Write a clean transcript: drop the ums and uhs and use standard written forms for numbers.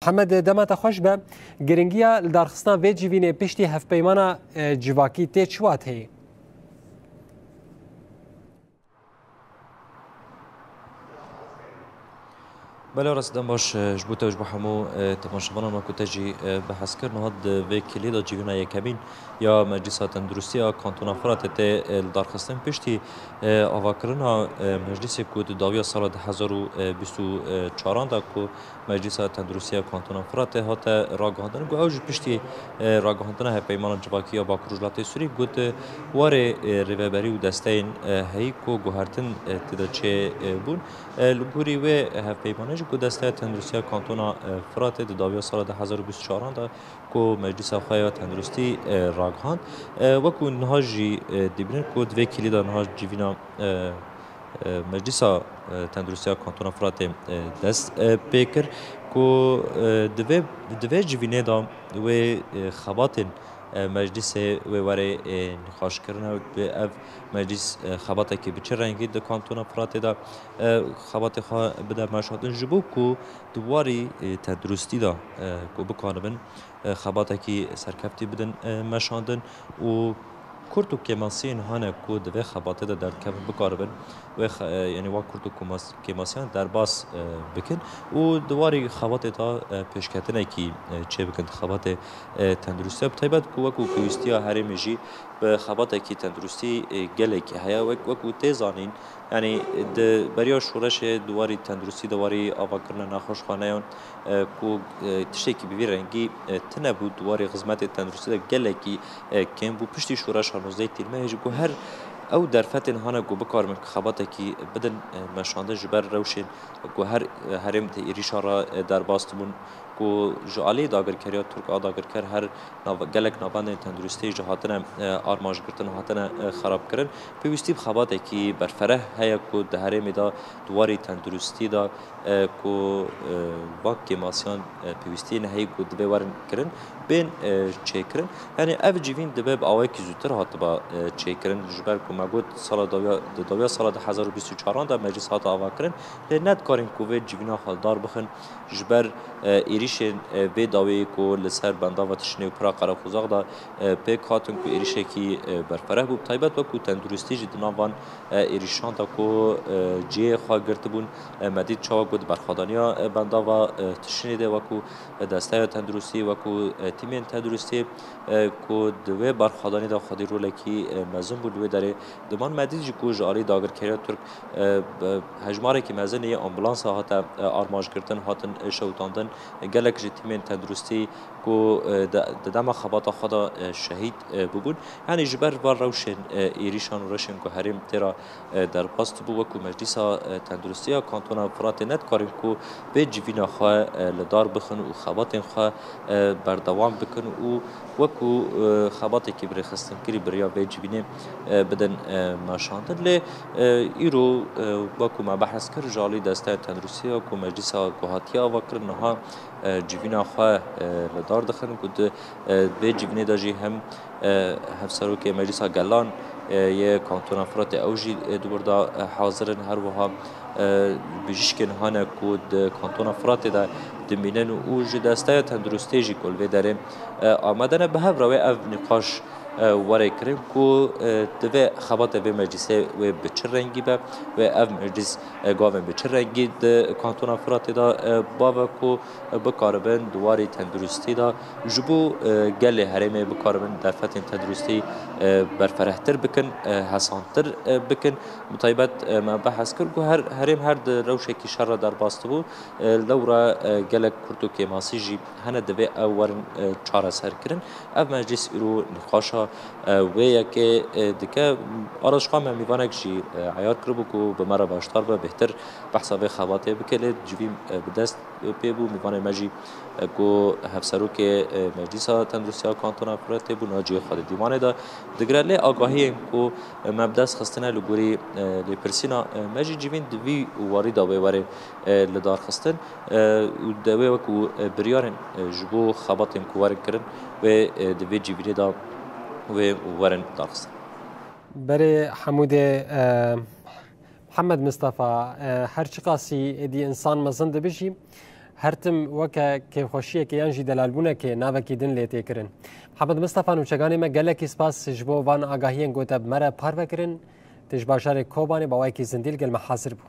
محمد دمت خوش به گرنگیا دارخستان و جیوین پشتی هفت پیمانا جواکی تی چوات هی بله راستی باش جبوت و جبهمو تماشاگران ما کتجی بحث کردن هاد و کلید جیونا یکمین یا مجلس تندرستی کانتون فرات ته دارخستان پشتی آواکرنا مجلس کود داویا سال 2024 دا کو مجلس تندرستی کانتون فرات هات راگهاندن گو اوج پشتی راگهاندن ه پیمان جواکی با کروجلات سوری گوت واره ریوبری و دستین هی کو گوهرتن تدچه بون لگوری و ه پیمانش کو دسته تندرستی کانتون فرات داویا سال 2024 دا کو مجلس خواهی تندرستی راگهاند و کو نهاجی دیبرن کو دوی کلید نهاج جیوینا مجلس تندرستی کانتون فرات دست پیکر کو دوی جیوینه دا و خباتن مجلس و واره نخواش کردن به اف مجلس خباته که بچه رنگی د کانتون فرات دا خبات خواه بده مشاهدن جبو کو دواری تندرستی دا کو بکانبن خباته که سرکفتی بدن مشاهدن و کرد و کماسین هانه کو دوی خباته دا در کم بکاربن و یعنی وا کرد و کماسیان در باس بکن و دواری خباته دا پیشکتنه کی چه بکن خباته تندرستی بطیبت کو وکو پیوستیا هرمی جی به خباته کی تندرستی گله که هیا وکو تیزانین یعنی برای شورش دواری تندرستی دواری آواکرنا نخوش خانهان کو تشکی بیوی رنگی تنبود دواری خدمت تندرستی گله کی کم بو پشتی شورش هنوزده تیرمه هیچ کو هر او در فتن هانا گو بکار من خباته کی بدن مشانده جبر روشن گو هرم ته ایریشا را در باستمون کو جالی داگر کریا ترک آداگر کر هر گلک نابند تندرستی جهاتنا آرماج گرتن هاتنا خراب کردن پیوستی خباته کی برفره هیا کو ده هرم دا دواری تندرستی دا کو باک ماسیان پیوستی نه هی کو دبی ورن کردن بین چیکرن یعنی اف جیوین دبی اوای کی زودتر هات با چیکرن جبر کو مگود سال داویا سال 2024 دا مجلس هات آوا کردن لنت کارین کو و جیوینا خالدار بخن جبر ایریشن و داوی کو لسر بندا و تشنی پرا قرا خوزاق دا پیک هاتن کو ایریشه کی برفره بو طیبت و کو تندرستی جدناوان ایریشان دا کو جی خوا گرتبون مدید چاوا گود برخادانیا بندا و تشنی ده و کو دسته تندرستی و کو تیمین تندرستی کو دوی برخادانی دا خودی رول کی مزون بود و داره دمان مدید کو جاری داگر کریا ترک هجماره کی مزن ی امبولانس هات آرماج گرتن هاتن شوتاندن گلک تیمین تندرستی کو دما خبات خدا شهید ببون یعنی جبر و روشن ایریشان و روشن کو هرم ترا در پاست بو کو مجلس تندرستی کانتون فرات نت کاریم کو به جیوینا خو لدار بخن و خبات خو بردوام بکن و وکو خباتی که بر خستن کری بریا به جیوینه بدن ماشاندن ل ایرو وکو ما بحث کر جالی دسته تندرستی و کو مجلس گوهاتیا و کرنها جیوینا خو لدار دخن کود به جیوینه داجی هم هفسرو که مجلس گلان یه کانتون فرات اوجی دوبردا حاضرن هر وها بجشکن هانا کود کانتون فرات دا دمینن و جدسته تندرستی جی کل و داره آمدن به هر روی اف نقاش وره کریم کو دوی خبات به مجلسه و بچه رنگی به و اف مجلس گاون بچه رنگی ده کانتون فرات دا باو کو بکاربن دواری تندرستی دا جبو گل هرمه بکاربن در فتن تندرستی برفرهتر بکن حسانتر بکن مطایبت ما بحث کرد کو هرم هر روشه کی شر در باستبو لورا گلک کرتو که ماسی جی هنه دوی اورن چاره سر کرن اف مجلس رو نقاشا و یکی دیگه آرشقام میوانک جی عیار کربو کو به مرا باشتار به بهتر بحثا به خواته بکله جویم بدست پیبو میوانه مجی کو هفسرو که مجلس تندرستی کانتون فرات بو ناجی خود دیوانه دا دیگه لی آگاهی کو مبدس خستنه لگوری لپرسینا مجی جوین دوی واری دا واره لدار خستن و دوی وکو بریارن جبو خباتن کو وارن کرن و دوی جیوینه دا و ورن دارخستن برای حمود محمد مصطفى هر چی قاسی دی انسان مزند بشی هرتم وکه که خوشیه که انجی دلالبونه که ناوه کی دن لیته کرن محمد مصطفی نوچگانی ما گله کی سپاس جبو وان آگاهی گوتب مره پار بکرن تجباشار کوبانی باوی کی زندیل گل محاصر بو